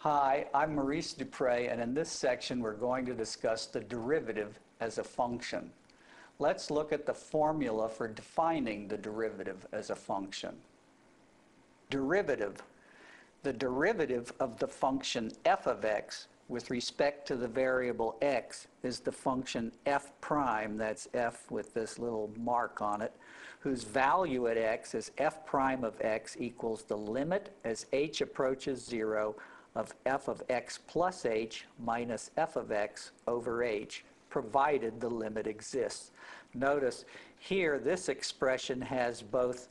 Hi, I'm Maurice Dupre, and in this section we're going to discuss the derivative as a function. Let's look at the formula for defining the derivative as a function. Derivative. The derivative of the function f of x with respect to the variable x is the function f prime, that's f with this little mark on it, whose value at x is f prime of x equals the limit as h approaches 0 of f of x plus h minus f of x over h, provided the limit exists. Notice here this expression has both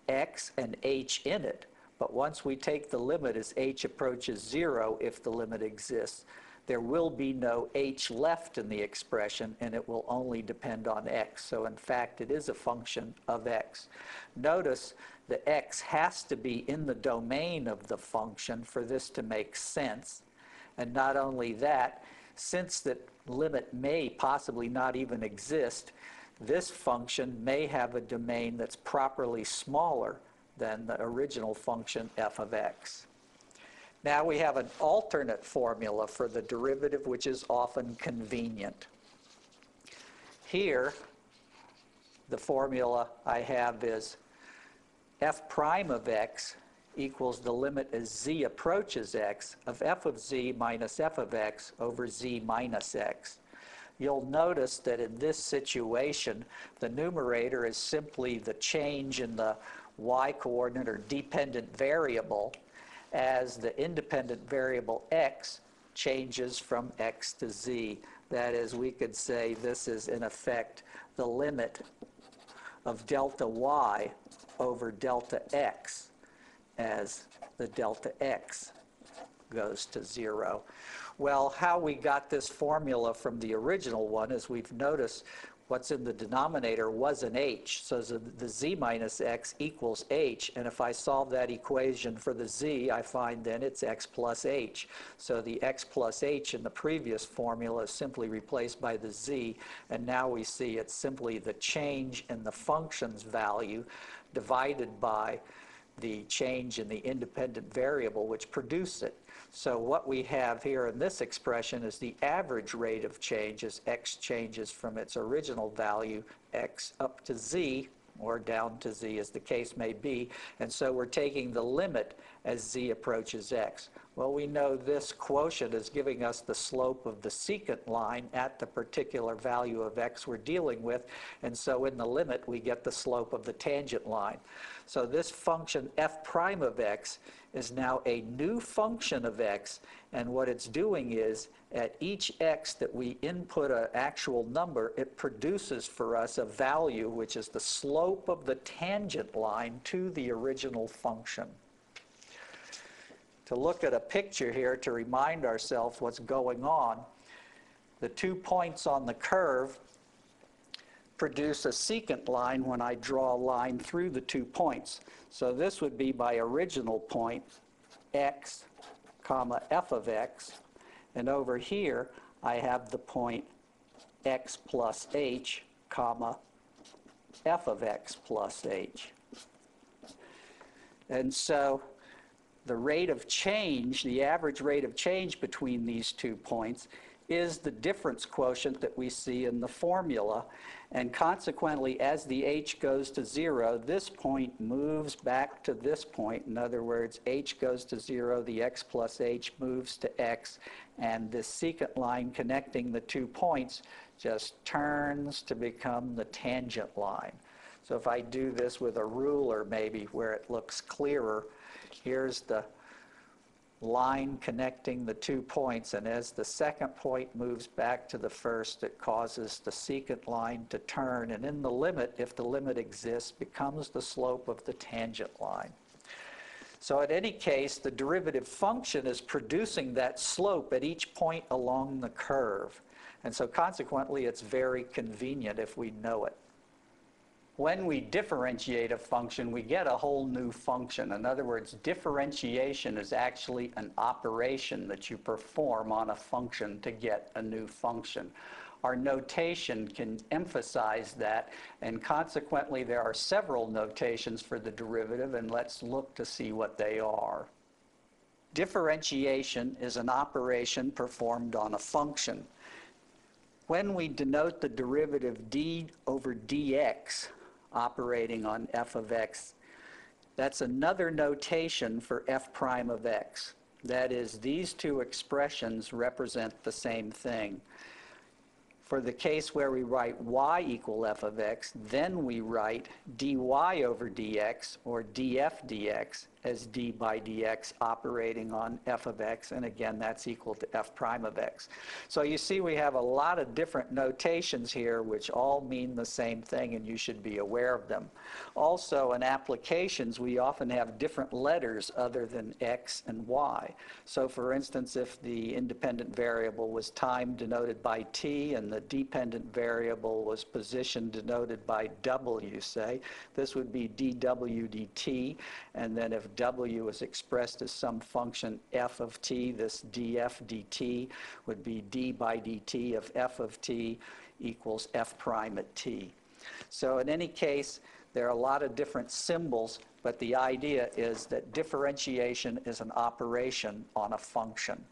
x and h in it, but once we take the limit as h approaches 0, if the limit exists, there will be no h left in the expression, and it will only depend on x. So in fact, it is a function of x. Notice the x has to be in the domain of the function for this to make sense. And not only that, since the limit may possibly not even exist, this function may have a domain that's properly smaller than the original function f of x. Now we have an alternate formula for the derivative, which is often convenient. Here, the formula I have is f prime of x equals the limit as z approaches x of f of z minus f of x over z minus x. You'll notice that in this situation, the numerator is simply the change in the y-coordinate or dependent variable, as the independent variable x changes from x to z. That is, we could say this is in effect the limit of delta y over delta x as the delta x goes to 0. Well, how we got this formula from the original one is we've noticed what's in the denominator was an h, so the z minus x equals h, and if I solve that equation for the z, I find then it's x plus h. So the x plus h in the previous formula is simply replaced by the z, and now we see it's simply the change in the function's value divided by the change in the independent variable which produced it. So what we have here in this expression is the average rate of change as x changes from its original value, x, up to z, or down to z as the case may be. And so we're taking the limit as z approaches x. Well, we know this quotient is giving us the slope of the secant line at the particular value of x we're dealing with, and so in the limit we get the slope of the tangent line. So this function f prime of x is now a new function of x, and what it's doing is at each x that we input an actual number, it produces for us a value which is the slope of the tangent line to the original function. To look at a picture here to remind ourselves what's going on, the 2 points on the curve produce a secant line when I draw a line through the 2 points. So this would be my original point, x, comma, f of x, and over here I have the point x plus h, comma, f of x plus h. And so the rate of change, the average rate of change between these 2 points, is the difference quotient that we see in the formula. And consequently, as the h goes to 0, this point moves back to this point. In other words, h goes to 0, the x plus h moves to x, and this secant line connecting the 2 points just turns to become the tangent line. So if I do this with a ruler maybe where it looks clearer, here's the line connecting the 2 points, and as the second point moves back to the first, it causes the secant line to turn, and in the limit, if the limit exists, becomes the slope of the tangent line. So in any case, the derivative function is producing that slope at each point along the curve, and so consequently it's very convenient if we know it. When we differentiate a function, we get a whole new function. In other words, differentiation is actually an operation that you perform on a function to get a new function. Our notation can emphasize that, and consequently there are several notations for the derivative, and let's look to see what they are. Differentiation is an operation performed on a function. When we denote the derivative d over dx operating on f of x, that's another notation for f prime of x. That is, these two expressions represent the same thing. For the case where we write y equal f of x, then we write dy over dx, or df dx, as d by dx operating on f of x, and again, that's equal to f prime of x. So you see we have a lot of different notations here which all mean the same thing, and you should be aware of them. Also, in applications, we often have different letters other than x and y. So for instance, if the independent variable was time denoted by t, and the dependent variable was position denoted by w, say, this would be dw dt, and then if w is expressed as some function f of t, this df dt would be d by dt of f of t equals f prime at t. So in any case, there are a lot of different symbols, but the idea is that differentiation is an operation on a function.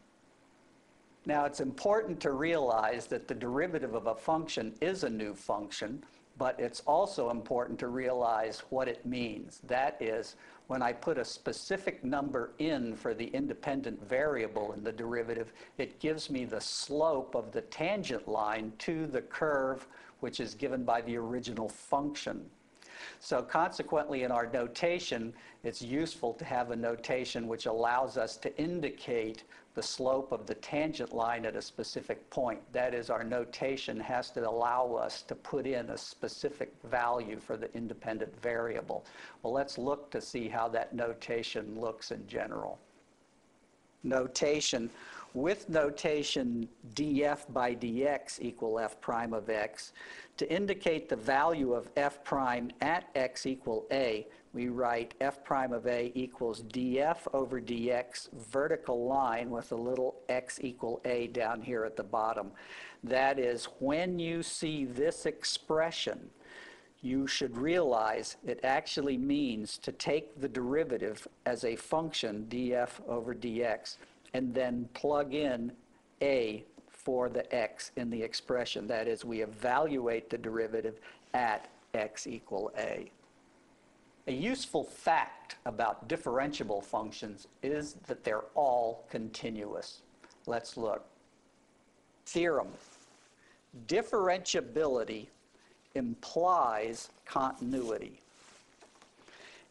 Now, it's important to realize that the derivative of a function is a new function, but it's also important to realize what it means. That is, when I put a specific number in for the independent variable in the derivative, it gives me the slope of the tangent line to the curve which is given by the original function. So consequently, in our notation, it's useful to have a notation which allows us to indicate the slope of the tangent line at a specific point. That is, our notation has to allow us to put in a specific value for the independent variable. Well, let's look to see how that notation looks in general. Notation. With notation df by dx equal f prime of x, to indicate the value of f prime at x equal a, we write f prime of a equals df over dx vertical line with a little x equal a down here at the bottom. That is, when you see this expression, you should realize it actually means to take the derivative as a function df over dx and then plug in a for the x in the expression. That is, we evaluate the derivative at x equal a. A useful fact about differentiable functions is that they're all continuous. Let's look. Theorem. Differentiability implies continuity.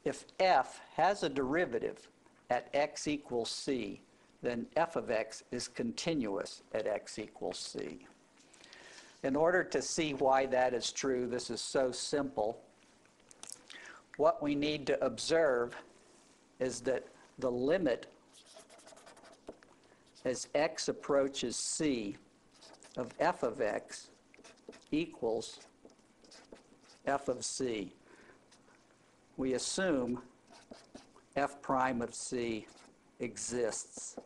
If f has a derivative at x equals c, then f of x is continuous at x equals c. In order to see why that is true, this is so simple. What we need to observe is that the limit as x approaches c of f of x equals f of c. We assume f prime of c exists.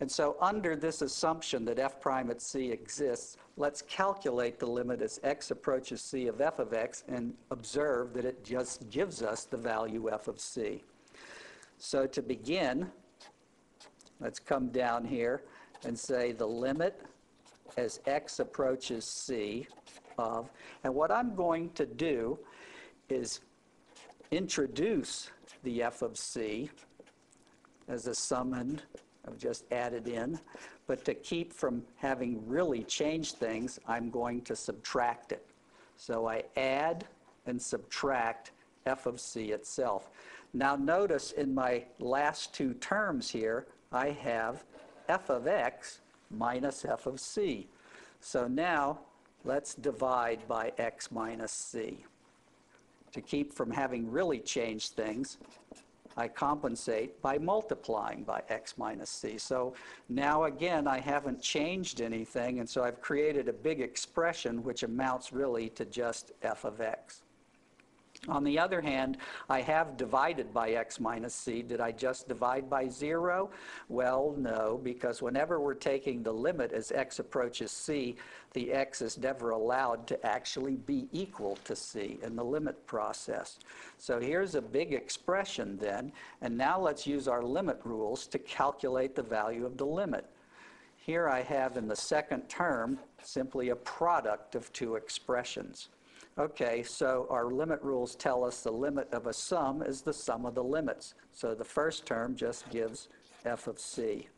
And so under this assumption that f prime at c exists, let's calculate the limit as x approaches c of f of x and observe that it just gives us the value f of c. So to begin, let's come down here and say the limit as x approaches c of, and what I'm going to do is introduce the f of c as a summand I've just added in, but to keep from having really changed things, I'm going to subtract it. So I add and subtract f of c itself. Now notice in my last two terms here, I have f of x minus f of c. So now let's divide by x minus c. To keep from having really changed things, I compensate by multiplying by x minus c. So now again, I haven't changed anything, and so I've created a big expression which amounts really to just f of x. On the other hand, I have divided by x minus c. Did I just divide by 0? Well, no, because whenever we're taking the limit as x approaches c, the x is never allowed to actually be equal to c in the limit process. So here's a big expression then, and now let's use our limit rules to calculate the value of the limit. Here I have in the second term simply a product of two expressions. Okay, so our limit rules tell us the limit of a sum is the sum of the limits. So the first term just gives f of c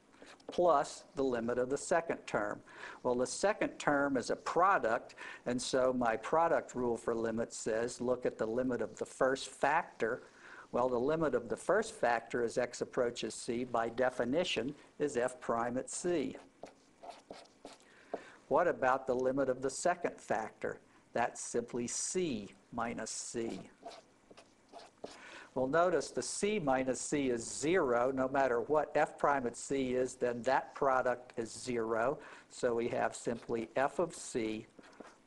plus the limit of the second term. Well, the second term is a product, and so my product rule for limits says look at the limit of the first factor. Well, the limit of the first factor as x approaches c, by definition, is f prime at c. What about the limit of the second factor? That's simply c minus c. Well, notice the c minus c is 0. No matter what f prime at c is, then that product is 0. So we have simply f of c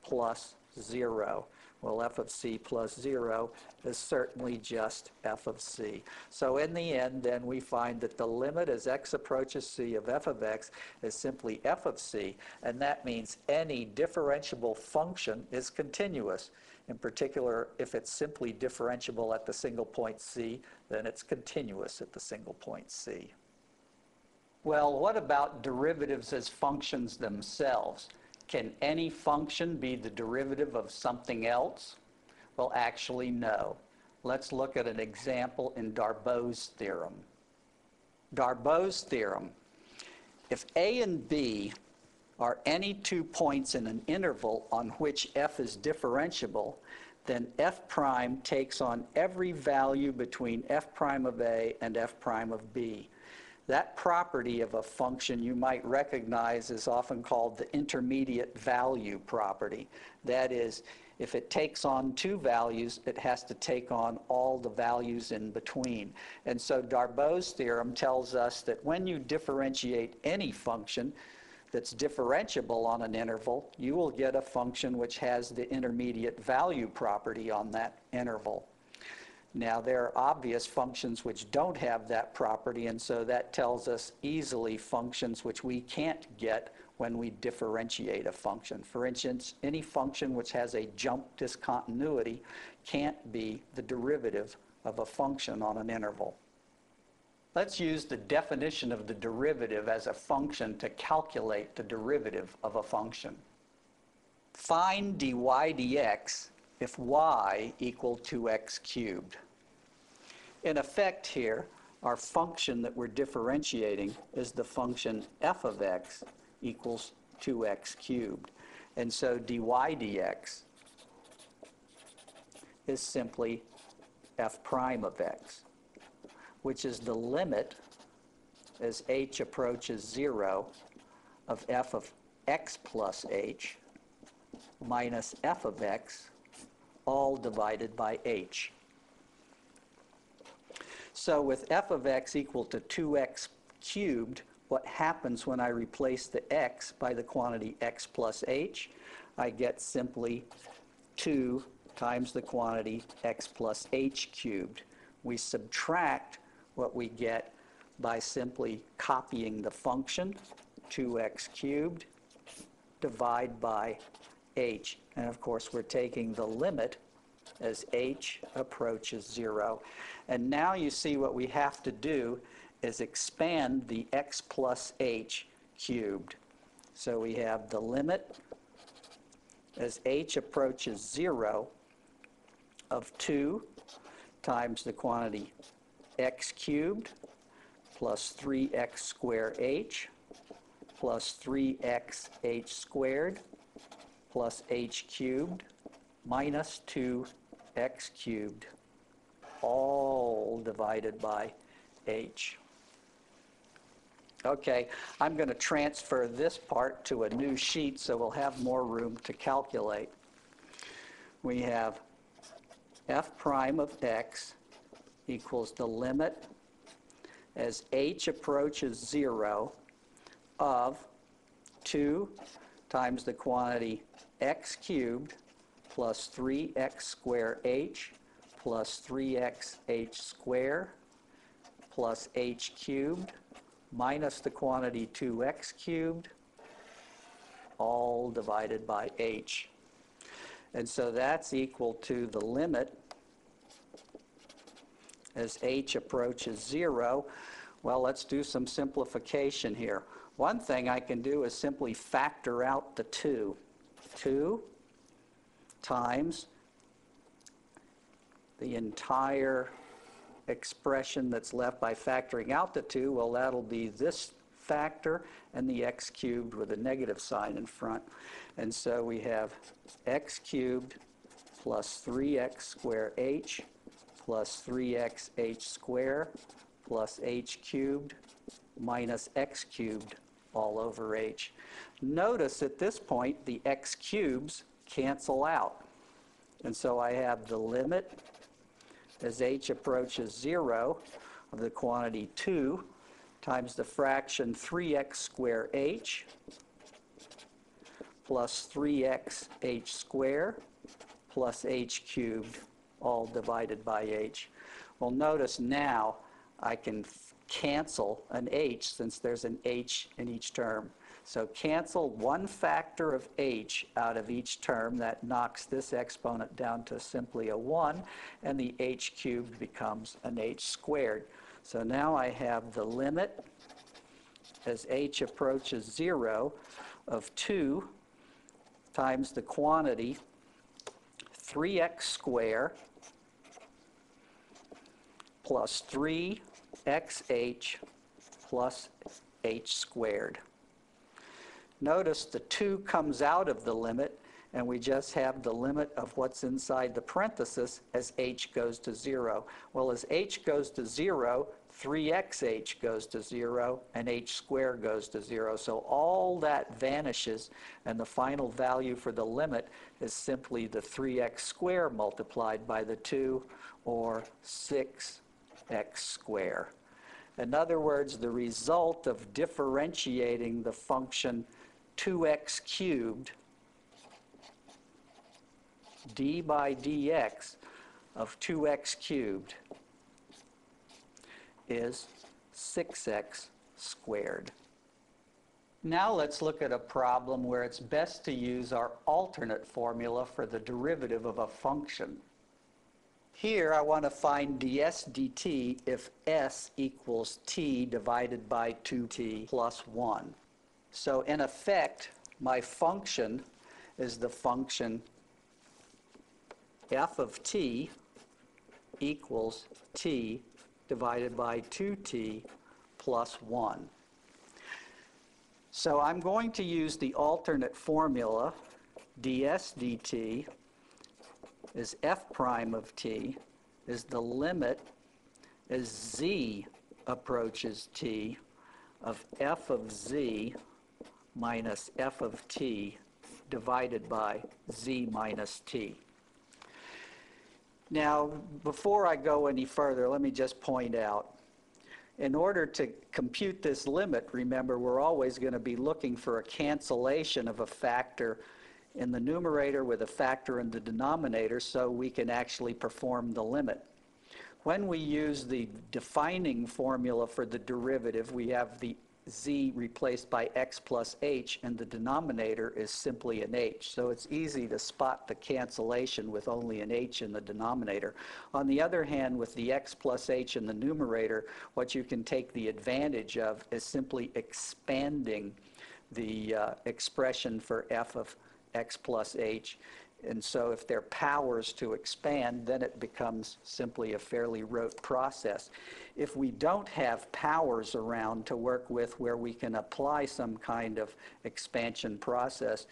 plus 0. Well, f of c plus 0 is certainly just f of c. So in the end, then, we find that the limit as x approaches c of f of x is simply f of c, and that means any differentiable function is continuous. In particular, if it's simply differentiable at the single point c, then it's continuous at the single point c. Well, what about derivatives as functions themselves? Can any function be the derivative of something else? Well, actually, no. Let's look at an example in Darboux theorem. Darboux theorem. If a and b are any 2 points in an interval on which f is differentiable, then f prime takes on every value between f prime of a and f prime of b. That property of a function you might recognize is often called the intermediate value property. That is, if it takes on 2 values, it has to take on all the values in between. And so Darboux theorem tells us that when you differentiate any function that's differentiable on an interval, you will get a function which has the intermediate value property on that interval. Now, there are obvious functions which don't have that property, and so that tells us easily functions which we can't get when we differentiate a function. For instance, any function which has a jump discontinuity can't be the derivative of a function on an interval. Let's use the definition of the derivative as a function to calculate the derivative of a function. Find dy dx if y equal 2x cubed. In effect here, our function that we're differentiating is the function f of x equals 2x cubed. And so dy dx is simply f prime of x, which is the limit as h approaches 0 of f of x plus h minus f of x, all divided by h. So with f of x equal to 2x cubed, what happens when I replace the x by the quantity x plus h? I get simply 2 times the quantity x plus h cubed. We subtract what we get by simply copying the function, 2x cubed, divide by h. And of course, we're taking the limit as h approaches 0. And now you see what we have to do is expand the x plus h cubed. So we have the limit as h approaches 0 of 2 times the quantity x cubed plus 3x squared h plus 3x h squared plus h cubed minus 2x cubed, all divided by h. Okay, I'm going to transfer this part to a new sheet so we'll have more room to calculate. We have f prime of x equals the limit as h approaches 0 of 2 times the quantity x cubed plus 3x squared h plus 3xh squared plus h cubed minus the quantity 2x cubed, all divided by h. And so that's equal to the limit as h approaches 0. Well, let's do some simplification here. One thing I can do is simply factor out the 2. 2 times the entire expression that's left by factoring out the 2, well, that'll be this factor and the x cubed with a negative sign in front. And so we have x cubed plus 3x squared h plus 3xh squared plus h cubed minus x cubed all over h. Notice at this point the x cubes cancel out. And so I have the limit as h approaches 0 of the quantity 2 times the fraction 3x squared h plus 3xh squared plus h cubed, all divided by h. Well, notice now I can cancel an h since there's an h in each term. So cancel one factor of h out of each term. That knocks this exponent down to simply a 1, and the h cubed becomes an h squared. So now I have the limit as h approaches 0 of 2 times the quantity 3x squared plus 3xh plus h squared. Notice the 2 comes out of the limit, and we just have the limit of what's inside the parenthesis as h goes to 0. Well, as h goes to 0, 3xh goes to 0, and h squared goes to 0. So all that vanishes, and the final value for the limit is simply the 3x squared multiplied by the 2, or 6x squared. In other words, the result of differentiating the function 2x cubed d by dx of 2x cubed is 6x squared. Now let's look at a problem where it's best to use our alternate formula for the derivative of a function. Here I want to find ds dt if s equals t divided by 2t plus 1. So in effect, my function is the function f of t equals t divided by 2t plus 1. So I'm going to use the alternate formula. Ds dt is f prime of t is the limit as z approaches t of f of z minus f of t divided by z minus t. Now, before I go any further, let me just point out, in order to compute this limit, remember, we're always going to be looking for a cancellation of a factor in the numerator with a factor in the denominator so we can actually perform the limit. When we use the defining formula for the derivative, we have the z replaced by x plus h, and the denominator is simply an h. So it's easy to spot the cancellation with only an h in the denominator. On the other hand, with the x plus h in the numerator, what you can take the advantage of is simply expanding the expression for f of x plus h. And so if there are powers to expand, then it becomes simply a fairly rote process. If we don't have powers around to work with where we can apply some kind of expansion process,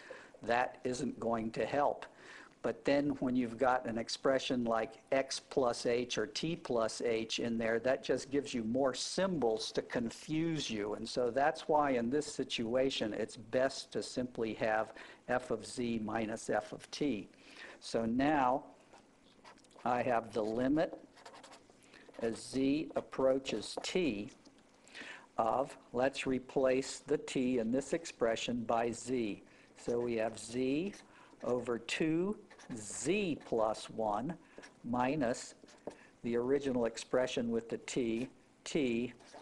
that isn't going to help. But then when you've got an expression like x plus h or t plus h in there, that just gives you more symbols to confuse you. And so that's why in this situation it's best to simply have f of z minus f of t. So now I have the limit as z approaches t of, let's replace the t in this expression by z. So we have z over 2z plus 1 minus the original expression with the t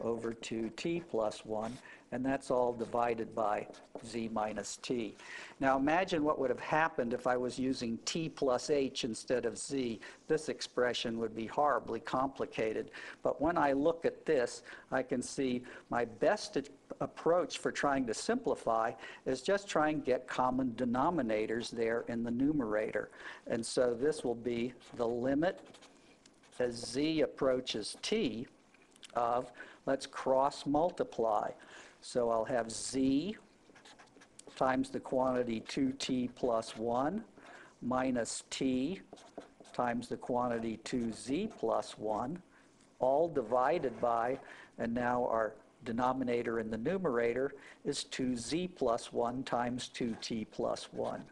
over 2t plus 1, and that's all divided by z minus t. Now imagine what would have happened if I was using t plus h instead of z. This expression would be horribly complicated. But when I look at this, I can see my best approach for trying to simplify is just try and get common denominators there in the numerator. And so this will be the limit as z approaches t of, let's cross multiply. So I'll have z times the quantity 2t plus 1 minus t times the quantity 2z plus 1, all divided by, and now our denominator in the numerator is 2z plus 1 times 2t plus 1.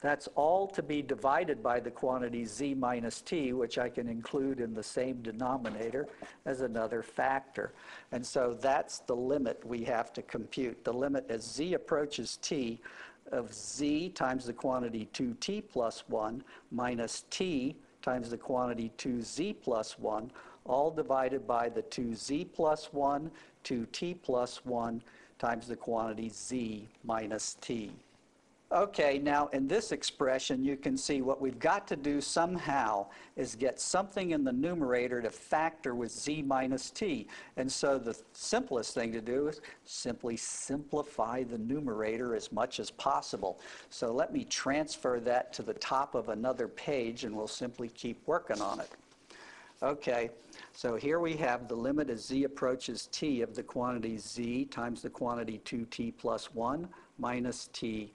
That's all to be divided by the quantity z minus t, which I can include in the same denominator as another factor. And so that's the limit we have to compute. The limit as z approaches t of z times the quantity 2t plus 1 minus t times the quantity 2z plus 1, all divided by the 2z plus 1, 2t plus 1 times the quantity z minus t. Okay, now in this expression you can see what we've got to do somehow is get something in the numerator to factor with z minus t. And so the simplest thing to do is simply simplify the numerator as much as possible. So let me transfer that to the top of another page and we'll simply keep working on it. Okay, so here we have the limit as z approaches t of the quantity z times the quantity 2t plus 1 minus t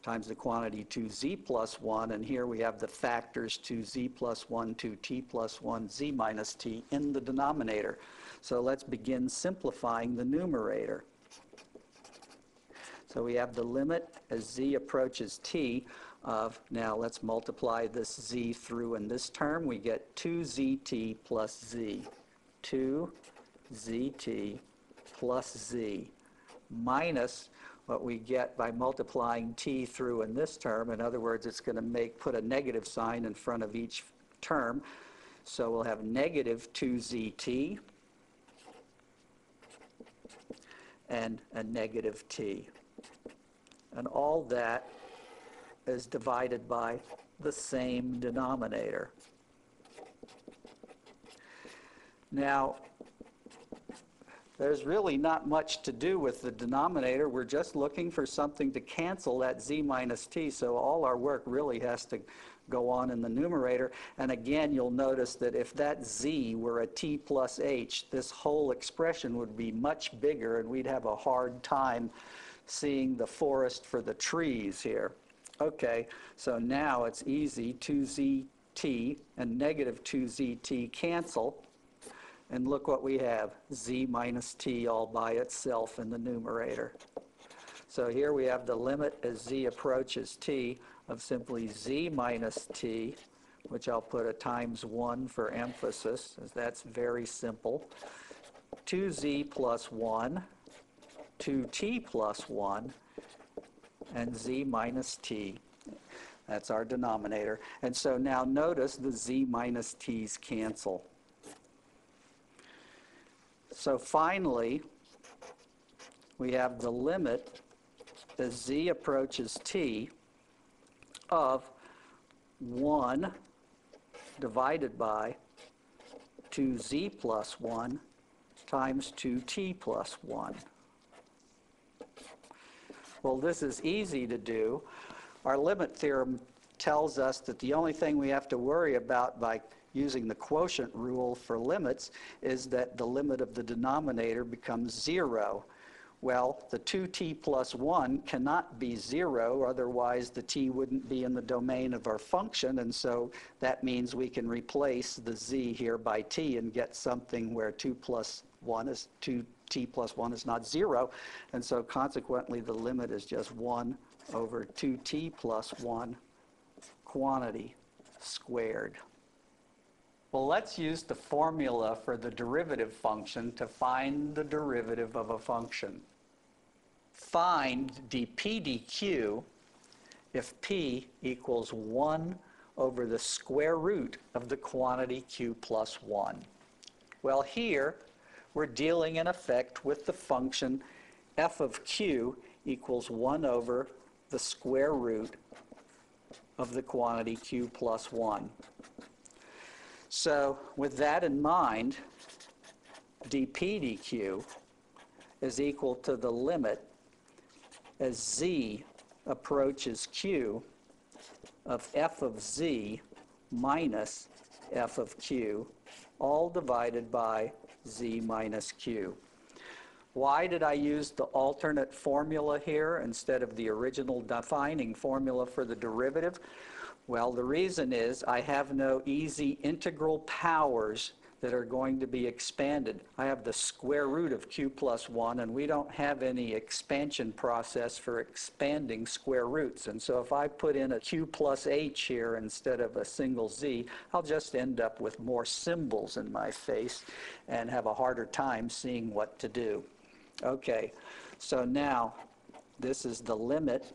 times the quantity 2z plus 1, and here we have the factors 2z plus 1, 2t plus 1, z minus t in the denominator. So let's begin simplifying the numerator. So we have the limit as z approaches t of, now let's multiply this z through in this term. We get 2zt plus z, 2zt plus z, minus what we get by multiplying t through in this term. In other words, it's going to put a negative sign in front of each term. So we'll have negative 2zt and a negative t. And all that is divided by the same denominator. Now, there's really not much to do with the denominator. We're just looking for something to cancel that z minus t, so all our work really has to go on in the numerator. And again, you'll notice that if that z were a t plus h, this whole expression would be much bigger, and we'd have a hard time seeing the forest for the trees here. Okay, so now it's easy. 2zt and negative 2zt cancel. And look what we have, z minus t all by itself in the numerator. So here we have the limit as z approaches t of simply z minus t, which I'll put a times 1 for emphasis, as that's very simple, 2z plus 1, 2t plus 1, and z minus t. That's our denominator. And so now notice the z minus t's cancel. So finally, we have the limit as z approaches t of 1 divided by 2z plus 1 times 2t plus 1. Well, this is easy to do. Our limit theorem tells us that the only thing we have to worry about by using the quotient rule for limits is that the limit of the denominator becomes 0. Well, the 2t plus 1 cannot be 0, otherwise the t wouldn't be in the domain of our function, and so that means we can replace the z here by t and get something where 2t plus 1 is not 0, and so consequently the limit is just 1 over 2t plus 1 quantity squared. Well, let's use the formula for the derivative function to find the derivative of a function. Find dp dq if p equals 1 over the square root of the quantity q plus 1. Well, here we're dealing in effect with the function f of q equals 1 over the square root of the quantity q plus 1. So with that in mind, dp dq is equal to the limit as z approaches q of f of z minus f of q, all divided by z minus q. Why did I use the alternate formula here instead of the original defining formula for the derivative? Well, the reason is I have no easy integral powers that are going to be expanded. I have the square root of q plus 1, and we don't have any expansion process for expanding square roots. And so if I put in a q plus h here instead of a single z, I'll just end up with more symbols in my face and have a harder time seeing what to do. Okay, so now this is the limit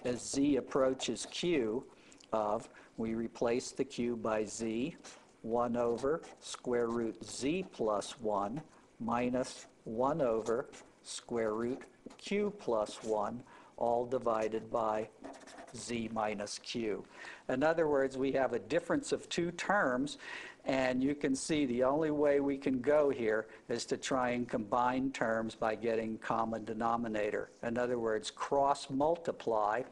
as z approaches q of, we replace the q by z, 1 over square root z plus 1 minus 1 over square root q plus 1, all divided by z minus q. In other words, we have a difference of two terms, and you can see the only way we can go here is to try and combine terms by getting common denominator. In other words, cross multiply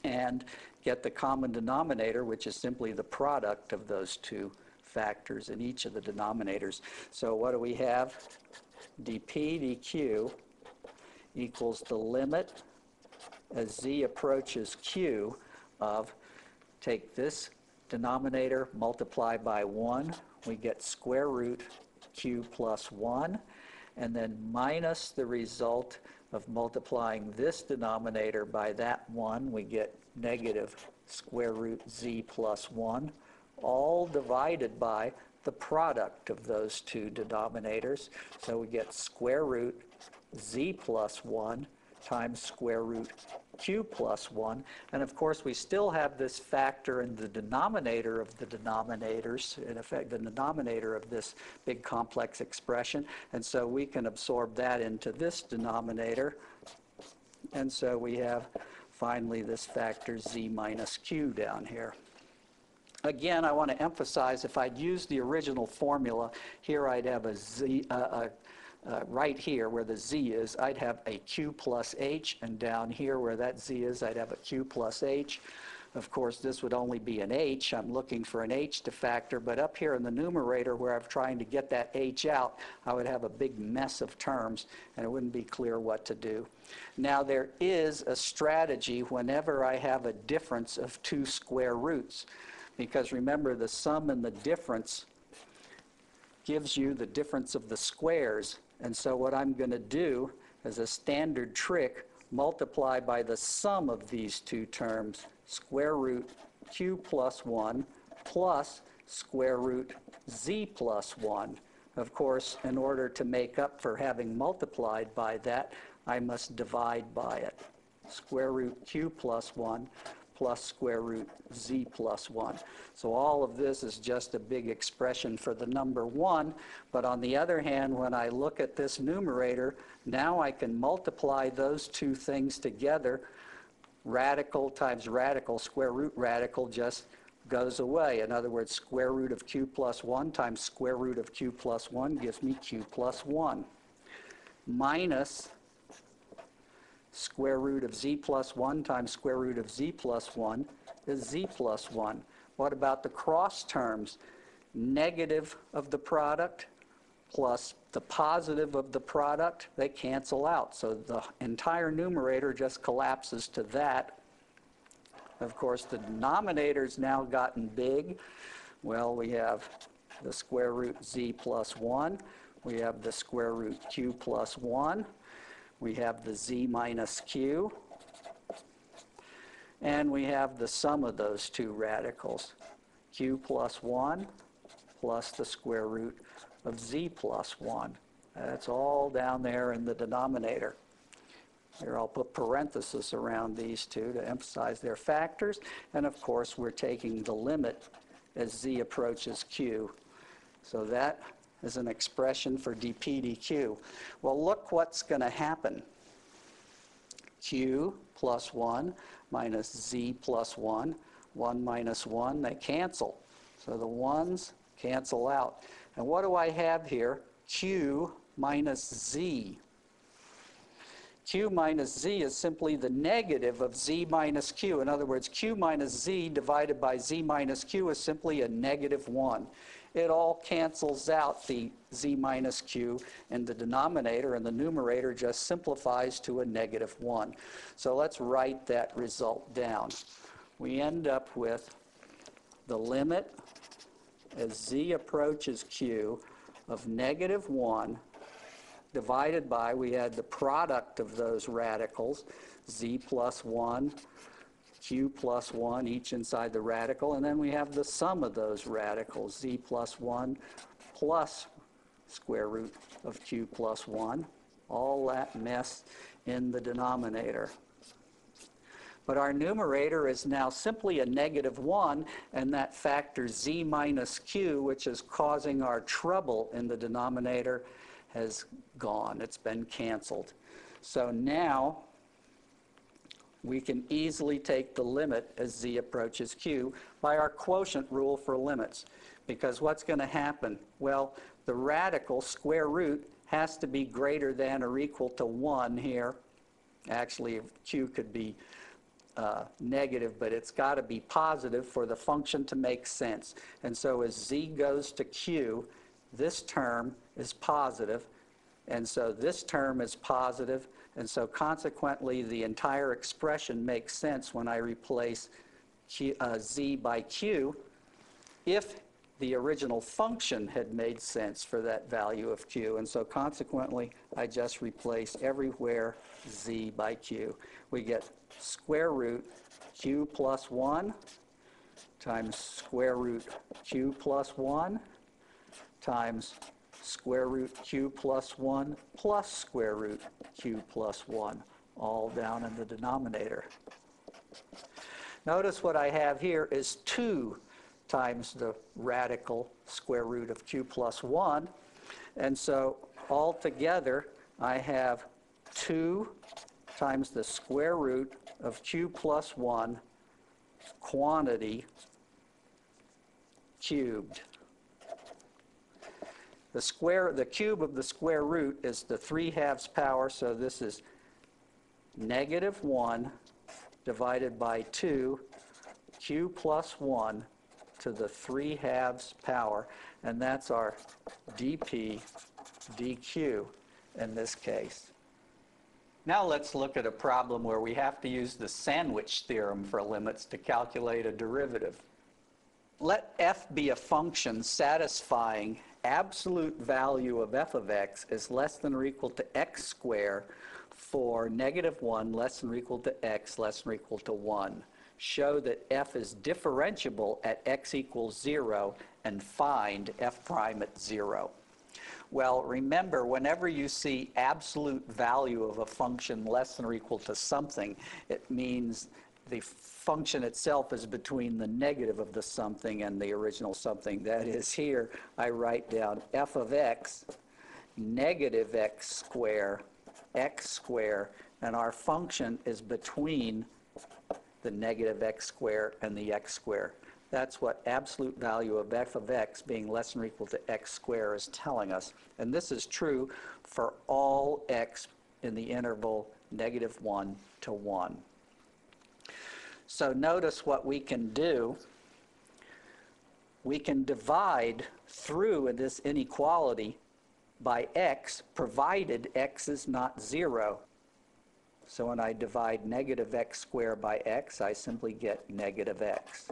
and get the common denominator, which is simply the product of those two factors in each of the denominators. So what do we have? dp dq equals the limit as z approaches q of, take this denominator, multiply by 1, we get square root q plus 1, and then minus the result of multiplying this denominator by that 1, we get negative square root z plus 1, all divided by the product of those two denominators. So we get square root z plus 1 times square root q plus 1. And of course, we still have this factor in the denominator of the denominators, in effect, the denominator of this big complex expression. And so we can absorb that into this denominator. And so we have finally this factor z minus q down here. Again, I want to emphasize, if I'd used the original formula, here I'd have a z, right here where the z is, I'd have a q plus h, and down here where that z is, I'd have a q plus h. Of course, this would only be an h. I'm looking for an h to factor, but up here in the numerator where I'm trying to get that h out, I would have a big mess of terms, and it wouldn't be clear what to do. Now, there is a strategy whenever I have a difference of two square roots, because remember, the sum and the difference gives you the difference of the squares. And so what I'm going to do as a standard trick, multiply by the sum of these two terms, square root q plus 1 plus square root z plus 1. Of course, in order to make up for having multiplied by that, I must divide by it. Square root q plus 1 plus square root z plus 1. So all of this is just a big expression for the number 1. But on the other hand, when I look at this numerator, now I can multiply those two things together. Radical times radical, square root radical just goes away. In other words, square root of q plus 1 times square root of q plus 1 gives me q plus 1. Minus square root of z plus 1 times square root of z plus 1 is z plus 1. What about the cross terms? Negative of the product plus the positive of the product, they cancel out. So the entire numerator just collapses to that. Of course, the denominator's now gotten big. Well, we have the square root z plus 1. We have the square root q plus 1. We have the z minus q, and we have the sum of those two radicals, q plus 1 plus the square root of z plus 1. That's all down there in the denominator. Here I'll put parentheses around these two to emphasize their factors. And of course, we're taking the limit as z approaches q. So that is an expression for dp dq. Well, look what's going to happen. Q plus 1 minus z plus 1, 1 minus 1, they cancel. So the 1's cancel out. And what do I have here? Q minus z. Q minus z is simply the negative of z minus q. In other words, q minus z divided by z minus q is simply a negative 1. It all cancels out the z minus q in the denominator, and the numerator just simplifies to a negative 1. So let's write that result down. We end up with the limit as z approaches q of negative 1 divided by, we had the product of those radicals, z plus 1, q plus 1, each inside the radical, and then we have the sum of those radicals, z plus 1 plus square root of q plus 1, all that mess in the denominator. But our numerator is now simply a negative 1, and that factor z minus q, which is causing our trouble in the denominator, has gone. It's been canceled. So now we can easily take the limit as z approaches q by our quotient rule for limits. Because what's going to happen? Well, the radical square root has to be greater than or equal to 1 here. Actually, q could be negative, but it's got to be positive for the function to make sense. And so as z goes to q, this term is positive, and so this term is positive, and so consequently the entire expression makes sense when I replace z by q if the original function had made sense for that value of q. And so consequently, I just replace everywhere z by q. We get square root q plus 1 times square root q plus 1 times square root q plus 1 plus square root q plus 1, all down in the denominator. Notice what I have here is 2 times the radical square root of q plus 1. And so altogether, I have 2 times the square root of q plus 1 quantity cubed. The cube of the square root is the 3/2 power, so this is negative 1 divided by 2 q plus 1 to the 3/2 power, and that's our dp dq in this case. Now let's look at a problem where we have to use the sandwich theorem for limits to calculate a derivative. Let f be a function satisfying absolute value of f of x is less than or equal to x squared for negative 1 less than or equal to x less than or equal to 1. Show that f is differentiable at x equals 0 and find f prime at 0. Well, remember, whenever you see absolute value of a function less than or equal to something, it means the function itself is between the negative of the something and the original something. That is, here I write down f of x, negative x squared, and our function is between the negative x squared and the x squared. That's what absolute value of f of x being less than or equal to x squared is telling us. And this is true for all x in the interval negative 1 to 1. So notice what we can do. We can divide through this inequality by x, provided x is not 0. So when I divide negative x squared by x, I simply get negative x.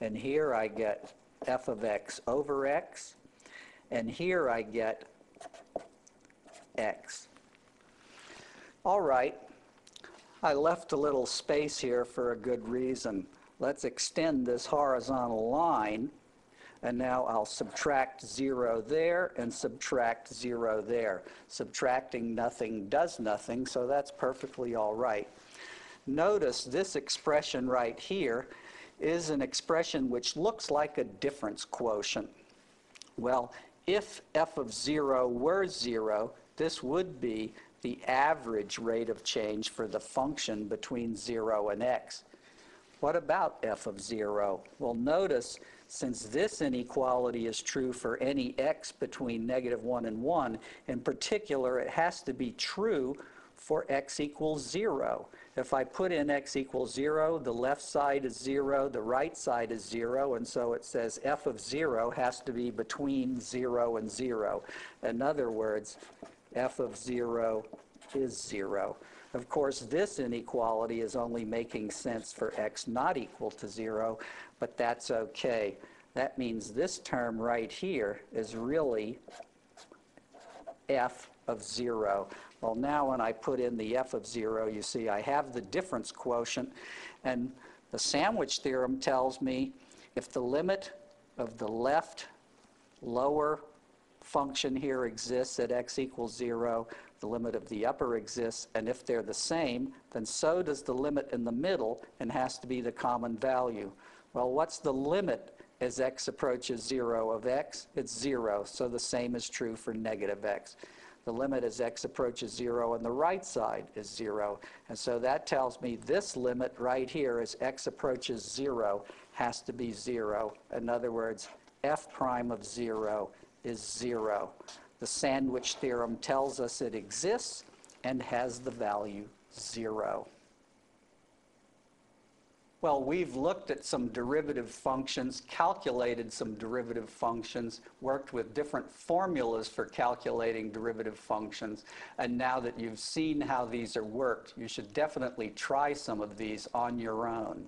And here I get f of x over x, and here I get x. All right, I left a little space here for a good reason. Let's extend this horizontal line, And now I'll subtract 0 there and subtract 0 there. Subtracting nothing does nothing, so that's perfectly all right. Notice this expression right here is an expression which looks like a difference quotient. Well, if f of 0 were 0, this would be the average rate of change for the function between 0 and x. What about f of 0? Well, notice, since this inequality is true for any x between -1 and 1, in particular, it has to be true for x equals 0. If I put in x equals 0, the left side is 0, the right side is 0, and so it says f of 0 has to be between 0 and 0. In other words, f of 0 is 0. Of course, this inequality is only making sense for x not equal to 0, but that's okay. That means this term right here is really f of 0. Well, now when I put in the f of 0, you see I have the difference quotient, and the sandwich theorem tells me if the limit of the left lower function here exists at x equals 0, the limit of the upper exists, and if they're the same, then so does the limit in the middle and has to be the common value. Well, what's the limit as x approaches 0 of x? It's 0, so the same is true for negative x. The limit as x approaches 0 on the right side is 0, and so that tells me this limit right here as x approaches 0 has to be 0. In other words, f prime of 0 is 0. The sandwich theorem tells us it exists and has the value 0. Well, we've looked at some derivative functions, calculated some derivative functions, worked with different formulas for calculating derivative functions, and now that you've seen how these are worked, you should definitely try some of these on your own.